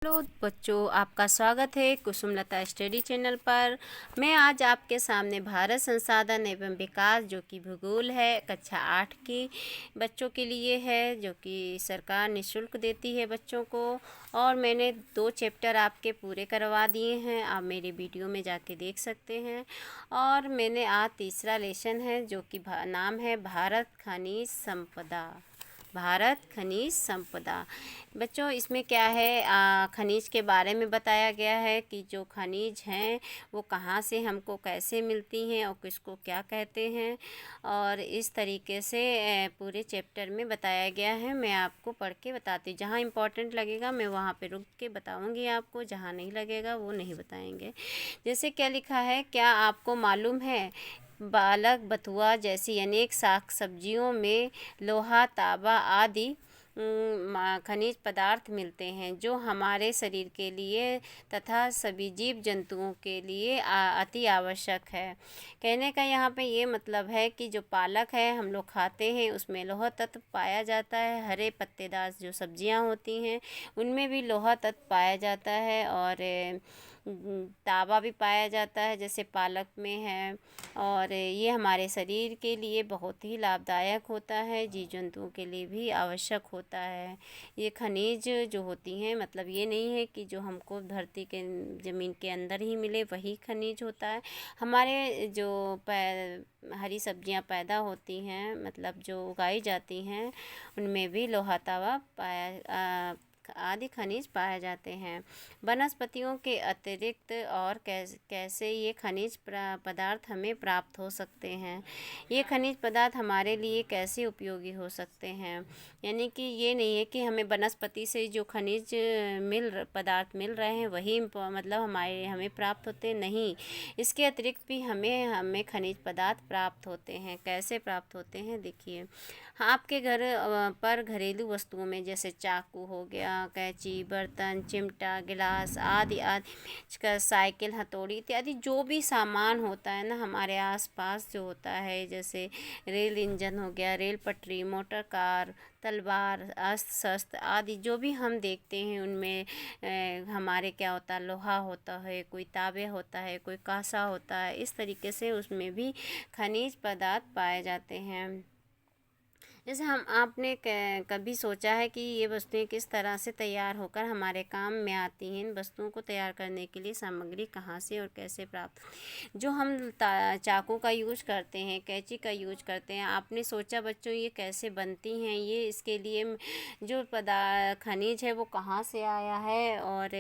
Hello बच्चों, आपका स्वागत है कुसुमलता स्टडी चैनल पर। मैं आज आपके सामने भारत संसाधन एवं विकास जो कि भूगोल है कक्षा 8 की बच्चों के लिए है, जो कि सरकार निःशुल्क देती है बच्चों को। और मैंने 2 चैप्टर आपके पूरे करवा दिए हैं, आप मेरी वीडियो में जाके देख सकते हैं। और मैंने आज तीसरा लेसन है जो कि नाम है भारत खनिज संपदा। भारत खनिज संपदा। बच्चों इसमें क्या है, खनिज के बारे में बताया गया है कि जो खनिज हैं वो कहाँ से हमको कैसे मिलती हैं और किसको क्या कहते हैं, और इस तरीके से पूरे चैप्टर में बताया गया है। मैं आपको पढ़ के बताती हूँ, जहाँ इम्पोर्टेंट लगेगा मैं वहाँ पे रुक के बताऊँगी आपको, जहाँ नहीं लगेगा वो नहीं बताएंगे। जैसे क्या लिखा है, क्या आपको मालूम है पालक, बथुआ जैसी अनेक शाक सब्जियों में लोहा, तांबा आदि खनिज पदार्थ मिलते हैं जो हमारे शरीर के लिए तथा सभी जीव जंतुओं के लिए अति आवश्यक है। कहने का यहाँ पे ये मतलब है कि जो पालक है हम लोग खाते हैं उसमें लोहा तत्व पाया जाता है। हरे पत्तेदार जो सब्जियाँ होती हैं उनमें भी लोहा तत्व पाया जाता है, और तांबा भी पाया जाता है जैसे पालक में है। और ये हमारे शरीर के लिए बहुत ही लाभदायक होता है, जीव जंतुओं के लिए भी आवश्यक होता है। ये खनिज जो होती हैं, मतलब ये नहीं है कि जो हमको धरती के ज़मीन के अंदर ही मिले वही खनिज होता है। हमारे जो हरी सब्जियां पैदा होती हैं, मतलब जो उगाई जाती हैं, उनमें भी लोहा तांबा आदि खनिज पाए जाते हैं। वनस्पतियों के अतिरिक्त और कैसे ये खनिज पदार्थ हमें प्राप्त हो सकते हैं, ये खनिज पदार्थ हमारे लिए कैसे उपयोगी हो सकते हैं। यानी कि ये नहीं है कि हमें वनस्पति से जो खनिज पदार्थ मिल रहे हैं वही मतलब हमें प्राप्त होते नहीं, इसके अतिरिक्त भी हमें खनिज पदार्थ प्राप्त होते हैं। कैसे प्राप्त होते हैं देखिए, आपके घर पर घरेलू वस्तुओं में जैसे चाकू हो गया, कैंची, बर्तन, चिमटा, गिलास आदि आदि, साइकिल, हथौड़ी इत्यादि जो भी सामान होता है ना हमारे आसपास जो होता है, जैसे रेल इंजन हो गया, रेल पटरी, मोटर कार, तलवार, अस्त्र शस्त्र आदि जो भी हम देखते हैं उनमें हमारे क्या होता है, लोहा होता है, कोई तांबे होता है, कोई कांसा होता है। इस तरीके से उसमें भी खनिज पदार्थ पाए जाते हैं। जैसे आपने कभी सोचा है कि ये वस्तुएं किस तरह से तैयार होकर हमारे काम में आती हैं? इन वस्तुओं को तैयार करने के लिए सामग्री कहाँ से और कैसे प्राप्त, जो हम चाकू का यूज करते हैं, कैंची का यूज करते हैं, आपने सोचा बच्चों ये कैसे बनती हैं? ये इसके लिए जो खनिज है वो कहाँ से आया है, और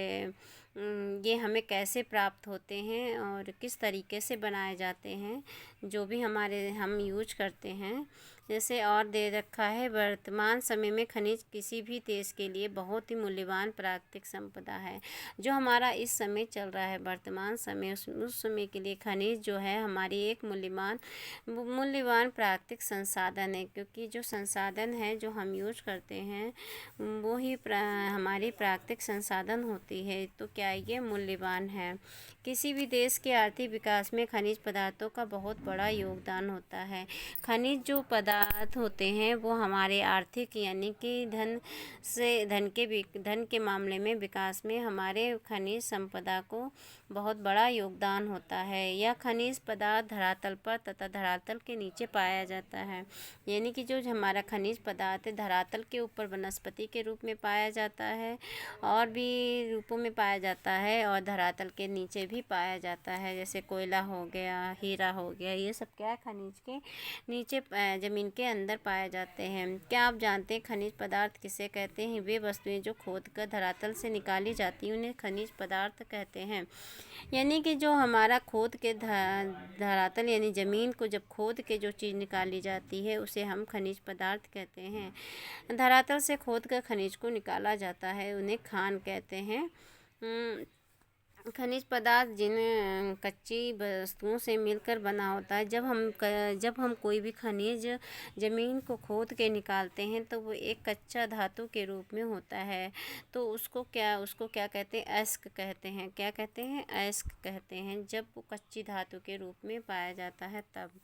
ये हमें कैसे प्राप्त होते हैं और किस तरीके से बनाए जाते हैं, जो भी हम यूज करते हैं। जैसे और दे रखा है, वर्तमान समय में खनिज किसी भी देश के लिए बहुत ही मूल्यवान प्राकृतिक संपदा है। जो हमारा इस समय चल रहा है वर्तमान समय, उस समय के लिए खनिज जो है हमारी एक मूल्यवान प्राकृतिक संसाधन है, क्योंकि जो संसाधन है जो हम यूज करते हैं वो ही हमारी प्राकृतिक संसाधन होती है। तो क्या ये मूल्यवान है? किसी भी देश के आर्थिक विकास में खनिज पदार्थों का बहुत बड़ा योगदान होता है। खनिज जो पदार्थ होते हैं वो हमारे आर्थिक यानी कि धन के मामले में विकास में हमारे खनिज संपदा को बहुत बड़ा योगदान होता है। यह खनिज पदार्थ धरातल पर तथा धरातल के नीचे पाया जाता है। यानी कि जो हमारा खनिज पदार्थ है धरातल के ऊपर वनस्पति के रूप में पाया जाता है, और भी रूपों में पाया जाता है, और धरातल के नीचे भी पाया जाता है। जैसे कोयला हो गया, हीरा हो गया, ये सब क्या है खनिज के नीचे ज़मीन के अंदर पाए जाते हैं। क्या आप जानते हैं खनिज पदार्थ किसे कहते हैं? वे वस्तुएं जो खोद कर धरातल से निकाली जाती हैं उन्हें खनिज पदार्थ कहते हैं। यानी कि जो हमारा खोद के धरातल यानी ज़मीन को जब खोद के जो चीज़ निकाली जाती है उसे हम खनिज पदार्थ कहते हैं। धरातल से खोद कर खनिज को निकाला जाता है, उन्हें खान कहते हैं। खनिज पदार्थ जिन कच्ची वस्तुओं से मिलकर बना होता है। जब हम कोई भी खनिज ज़मीन को खोद के निकालते हैं तो वो एक कच्चा धातु के रूप में होता है। तो उसको क्या कहते हैं? अयस्क कहते हैं। क्या कहते हैं? अयस्क कहते हैं। जब वो कच्ची धातु के रूप में पाया जाता है तब।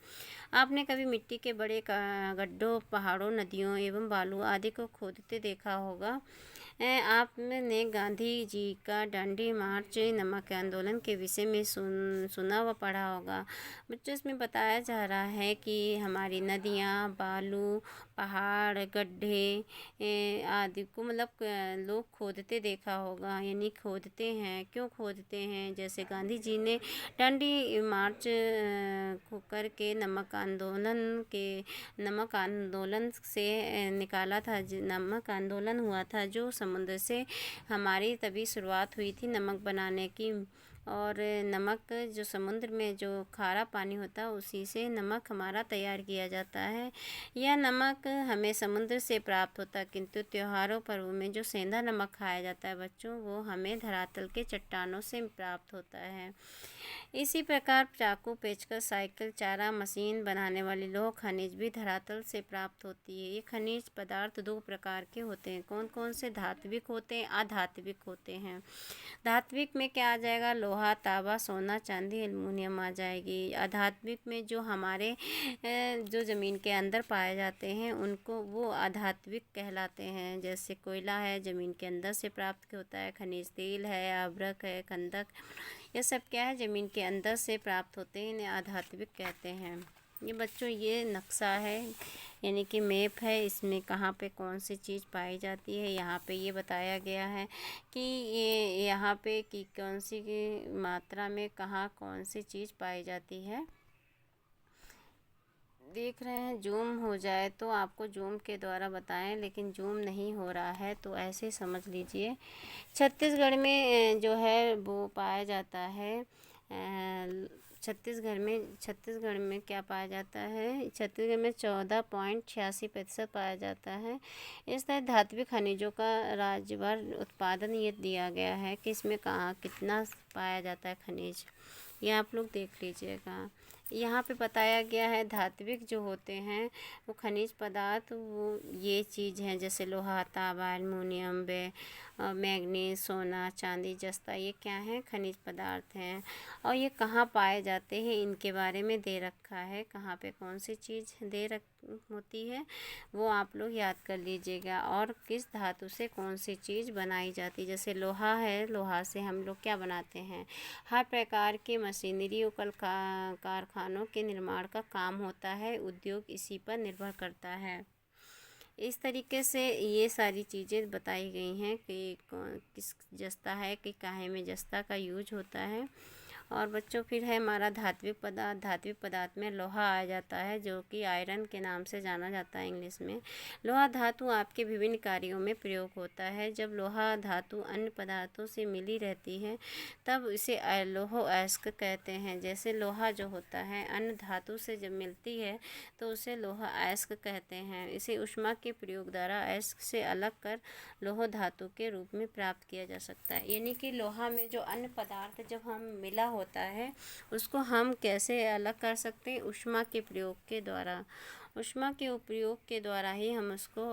आपने कभी मिट्टी के बड़े गड्ढों, पहाड़ों, नदियों एवं बालू आदि को खोदते देखा होगा। आपने गांधी जी का दांडी मार्च, नमक आंदोलन के विषय में सुना व पढ़ा होगा। बच्चों, इसमें बताया जा रहा है कि हमारी नदियाँ, बालू, पहाड़, गड्ढे आदि को मतलब लोग खोदते देखा होगा, यानी खोदते हैं। क्यों खोदते हैं? जैसे गांधी जी ने दांडी मार्च करके नमक आंदोलन से निकाला था। नमक आंदोलन हुआ था जो समुद्र से हमारी तभी शुरुआत हुई थी नमक बनाने की। और नमक जो समुद्र में जो खारा पानी होता है उसी से नमक हमारा तैयार किया जाता है। यह नमक हमें समुद्र से प्राप्त होता है, किंतु त्योहारों पर्वों में जो सेंधा नमक खाया जाता है बच्चों, वो हमें धरातल के चट्टानों से प्राप्त होता है। इसी प्रकार चाकू, पेचकस, साइकिल, चारा मशीन बनाने वाली लौह खनिज भी धरातल से प्राप्त होती है। ये खनिज पदार्थ दो प्रकार के होते हैं। कौन कौन से? धात्विक होते हैं, अधात्विक होते हैं। धात्विक में क्या आ जाएगा? लोहा, तांबा, सोना, चांदी, एल्युमिनियम आ जाएगी। अधात्विक में जो हमारे जो ज़मीन के अंदर पाए जाते हैं उनको वो अधात्विक कहलाते हैं। जैसे कोयला है, ज़मीन के अंदर से प्राप्त होता है। खनिज तेल है, अभ्रक है, खंदक, ये सब क्या है? ज़मीन के अंदर से प्राप्त होते हैं, इन्हें अधात्विक कहते हैं। ये बच्चों ये नक्शा है, यानी कि मैप है। इसमें कहाँ पे कौन सी चीज़ पाई जाती है यहाँ पे ये बताया गया है कि ये यहाँ पे कि कौन सी की मात्रा में कहाँ कौन सी चीज़ पाई जाती है। देख रहे हैं, जूम हो जाए तो आपको जूम के द्वारा बताएं, लेकिन जूम नहीं हो रहा है तो ऐसे समझ लीजिए। छत्तीसगढ़ में जो है वो पाया जाता है। छत्तीसगढ़ में क्या पाया जाता है? छत्तीसगढ़ में 14.86% पाया जाता है। इस तरह धात्विक खनिजों का राज्यभर उत्पादन ये दिया गया है कि इसमें कहाँ कितना पाया जाता है खनिज, ये आप लोग देख लीजिएगा। यहाँ पे बताया गया है धात्विक जो होते हैं वो खनिज पदार्थ, वो ये चीज़ हैं जैसे लोहा, तांबा, एल्युमिनियम, मैग्नीज, सोना, चांदी, जस्ता, ये क्या हैं? खनिज पदार्थ हैं। और ये कहाँ पाए जाते हैं इनके बारे में दे रखा है, कहाँ पे कौन सी चीज़ होती है वो आप लोग याद कर लीजिएगा। और किस धातु से कौन सी चीज़ बनाई जाती है। जैसे लोहा है, लोहा से हम लोग क्या बनाते हैं? हर प्रकार की मशीनरी और कारखानों के निर्माण का काम होता है। उद्योग इसी पर निर्भर करता है। इस तरीके से ये सारी चीज़ें बताई गई हैं कि किस जस्ता है कि काहे में जस्ता का यूज होता है। और बच्चों फिर है हमारा धात्विक पदार्थ में लोहा आ जाता है, जो कि आयरन के नाम से जाना जाता है इंग्लिश में। लोहा धातु आपके विभिन्न कार्यों में प्रयोग होता है। जब लोहा धातु अन्य पदार्थों से मिली रहती है तब इसे लौह अयस्क कहते हैं। जैसे लोहा जो होता है अन्य धातु से जब मिलती है तो उसे लोहा अयस्क कहते हैं। इसे ऊष्मा के प्रयोग द्वारा अयस्क से अलग कर लौह धातु के रूप में प्राप्त किया जा सकता है। यानी कि लोहा में जो अन्य पदार्थ जब हम मिला होता है उसको हम कैसे अलग कर सकते हैं? ऊष्मा के प्रयोग के द्वारा। ऊष्मा के उपयोग के द्वारा ही हम इसको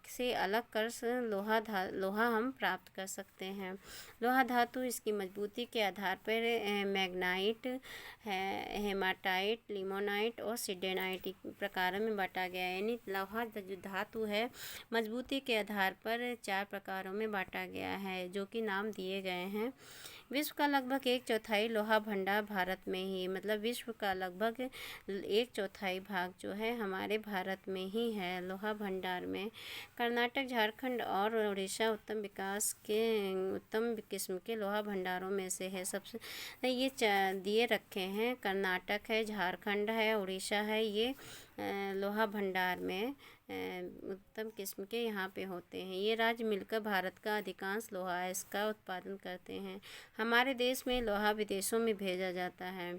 से अलग कर लोहा हम प्राप्त कर सकते हैं। लोहा धातु इसकी मजबूती के आधार पर मैग्नाइट, हेमाटाइट, लिमोनाइट और सिडेनाइट प्रकारों में बांटा गया है। यानी लोहा जो धातु है मजबूती के आधार पर 4 प्रकारों में बांटा गया है, जो कि नाम दिए गए हैं। विश्व का लगभग 1/4 लोहा भंडार भारत में ही, मतलब विश्व का लगभग 1/4 भाग जो है हमारे भारत में ही है लोहा भंडार में। कर्नाटक, झारखंड और उड़ीसा उत्तम किस्म के लोहा भंडारों में से है। सबसे ये दिए रखे हैं, कर्नाटक है, झारखंड है, उड़ीसा है, ये लोहा भंडार में उत्तम किस्म के यहाँ पे होते हैं। ये राज्य मिलकर भारत का अधिकांश लोहा अयस्क का उत्पादन करते हैं। हमारे देश में लोहा विदेशों में भेजा जाता है।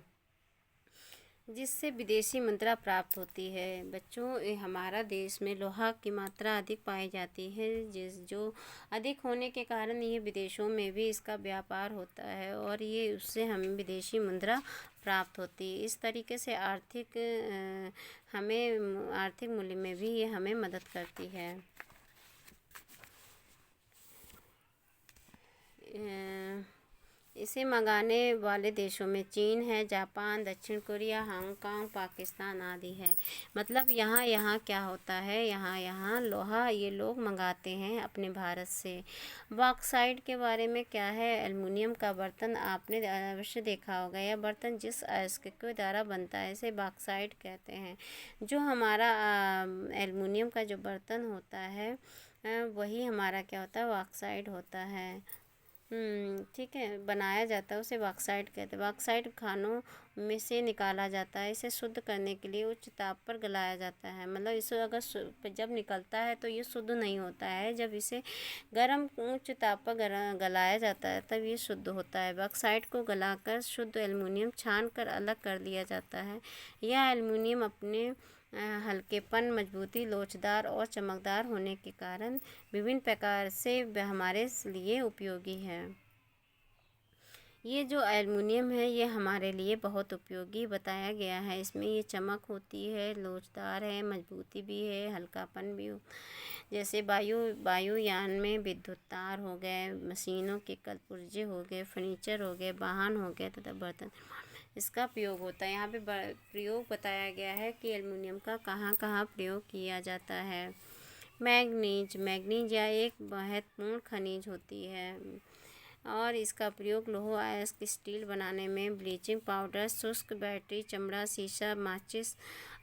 जिससे विदेशी मुद्रा प्राप्त होती है। बच्चों, हमारा देश में लोहा की मात्रा अधिक पाई जाती है, जो अधिक होने के कारण ये विदेशों में भी इसका व्यापार होता है और ये उससे हमें विदेशी मुद्रा प्राप्त होती है। इस तरीके से हमें आर्थिक मूल्य में भी ये हमें मदद करती है। इसे मंगाने वाले देशों में चीन है, जापान, दक्षिण कोरिया, हांगकांग, पाकिस्तान आदि है। मतलब यहाँ क्या होता है, यहाँ लोहा ये लोग मंगाते हैं अपने भारत से। बॉक्साइट के बारे में क्या है, एल्युमिनियम का बर्तन आपने अवश्य देखा होगा। यह बर्तन जिस अयस्क के द्वारा बनता है इसे बॉक्साइट कहते हैं। जो हमारा एल्युमिनियम का जो बर्तन होता है वही हमारा क्या होता है, बॉक्साइट होता है। ठीक है, बनाया जाता है उसे बॉक्साइट कहते हैं। बॉक्साइट खानों में से निकाला जाता है। इसे शुद्ध करने के लिए उच्च ताप पर गलाया जाता है। मतलब इसे अगर जब निकलता है तो ये शुद्ध नहीं होता है, जब इसे गर्म उच्च ताप पर गलाया जाता है तब ये शुद्ध होता है। बॉक्साइट को गलाकर शुद्ध एल्युमिनियम छान कर अलग कर लिया जाता है। यह एल्युमिनियम अपने हल्केपन, मजबूती, लोचदार और चमकदार होने के कारण विभिन्न प्रकार से हमारे लिए उपयोगी है। ये जो एल्युमिनियम है ये हमारे लिए बहुत उपयोगी बताया गया है। इसमें ये चमक होती है, लोचदार है, मजबूती भी है, हल्कापन भी हो। जैसे वायुयान में विद्युत तार हो गए, मशीनों के कलपुर्जे हो गए, फर्नीचर हो गए, वाहन हो गए तथा बर्तन इसका प्रयोग होता है। यहाँ पे प्रयोग बताया गया है कि एल्युमिनियम का कहाँ कहाँ प्रयोग किया जाता है। मैग्नीज या एक महत्वपूर्ण खनिज होती है और इसका प्रयोग लौह अयस्क स्टील बनाने में, ब्लीचिंग पाउडर, शुष्क बैटरी, चमड़ा, शीशा, माचिस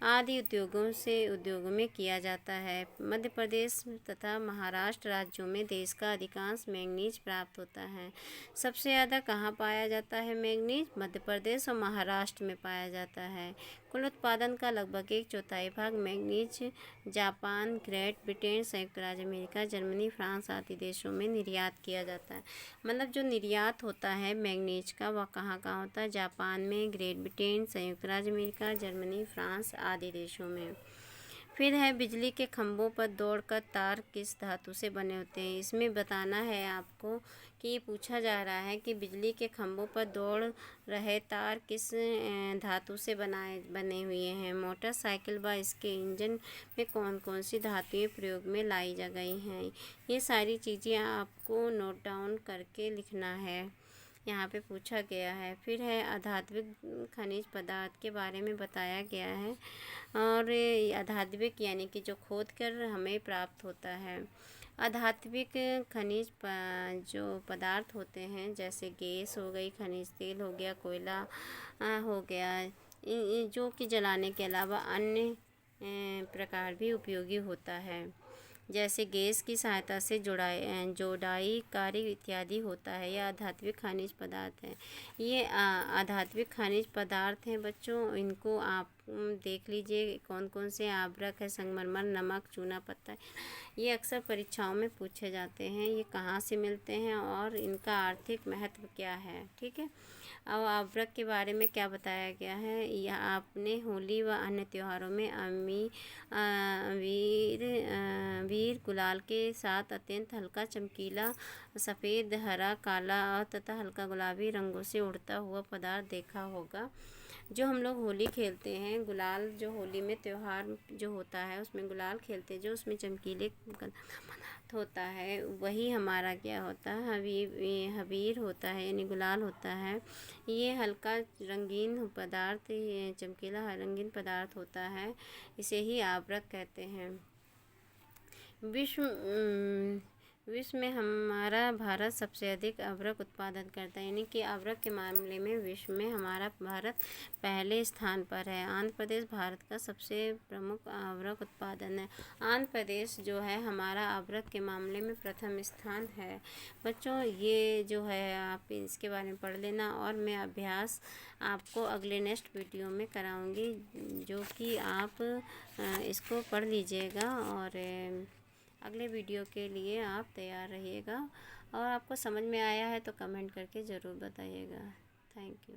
आदि उद्योगों में किया जाता है। मध्य प्रदेश तथा महाराष्ट्र राज्यों में देश का अधिकांश मैंगनीज प्राप्त होता है। सबसे ज़्यादा कहाँ पाया जाता है मैंगनीज? मध्य प्रदेश और महाराष्ट्र में पाया जाता है। कुल उत्पादन का लगभग 1/4 भाग मैंगनीज जापान, ग्रेट ब्रिटेन, संयुक्त राज्य अमेरिका, जर्मनी, फ्रांस आदि देशों में निर्यात किया जाता है। मतलब जो निर्यात होता है मैंगनीज का वह कहाँ कहाँ होता है? जापान में, ग्रेट ब्रिटेन, संयुक्त राज्य अमेरिका, जर्मनी, फ्रांस आदि देशों में। फिर है बिजली के खंभों पर दौड़कर तार किस धातु से बने होते हैं। इसमें बताना है आपको कि ये पूछा जा रहा है कि बिजली के खंभों पर दौड़ रहे तार किस धातु से बने हुए हैं। मोटरसाइकिल व इसके इंजन में कौन कौन सी धातुएं प्रयोग में लाई जा गई हैं। ये सारी चीज़ें आपको नोट डाउन करके लिखना है, यहाँ पे पूछा गया है। फिर है आधात्विक खनिज पदार्थ के बारे में बताया गया है और आधात्विक यानी कि जो खोद कर हमें प्राप्त होता है। आधात्विक खनिज जो पदार्थ होते हैं जैसे गैस हो गई, खनिज तेल हो गया, कोयला हो गया, जो कि जलाने के अलावा अन्य प्रकार भी उपयोगी होता है। जैसे गैस की सहायता से जोड़ाई कार्य इत्यादि होता है। यह आधात्विक खनिज पदार्थ है। ये आधात्विक खनिज पदार्थ हैं बच्चों, इनको आप देख लीजिए कौन कौन से आवर्क है, संगमरमर, नमक, चूना, पत्थर। ये अक्सर परीक्षाओं में पूछे जाते हैं। ये कहाँ से मिलते हैं और इनका आर्थिक महत्व क्या है। ठीक है, अब आवर्क के बारे में क्या बताया गया है। यह आपने होली व अन्य त्योहारों में वीर गुलाल के साथ अत्यंत हल्का चमकीला सफ़ेद, हरा, काला तथा हल्का गुलाबी रंगों से उड़ता हुआ पदार्थ देखा होगा। जो हम लोग होली खेलते हैं, गुलाल जो होली में त्यौहार जो होता है उसमें गुलाल खेलते हैं, जो उसमें चमकीले पदार्थ होता है वही हमारा क्या होता है, हबीर होता है यानी गुलाल होता है। ये हल्का रंगीन पदार्थ, चमकीला रंगीन पदार्थ होता है, इसे ही आवर्क कहते हैं। विश्व में हमारा भारत सबसे अधिक आवर्क उत्पादन करता है, यानी कि आवर्क के मामले में विश्व में हमारा भारत पहले स्थान पर है। आंध्र प्रदेश भारत का सबसे प्रमुख आवर्क उत्पादन है। आंध्र प्रदेश जो है हमारा आवर्क के मामले में प्रथम स्थान है। बच्चों, ये जो है आप इसके बारे में पढ़ लेना और मैं अभ्यास आपको अगले नेक्स्ट वीडियो में कराऊंगी, जो कि आप इसको पढ़ लीजिएगा और अगले वीडियो के लिए आप तैयार रहिएगा। और आपको समझ में आया है तो कमेंट करके ज़रूर बताइएगा। Thank you.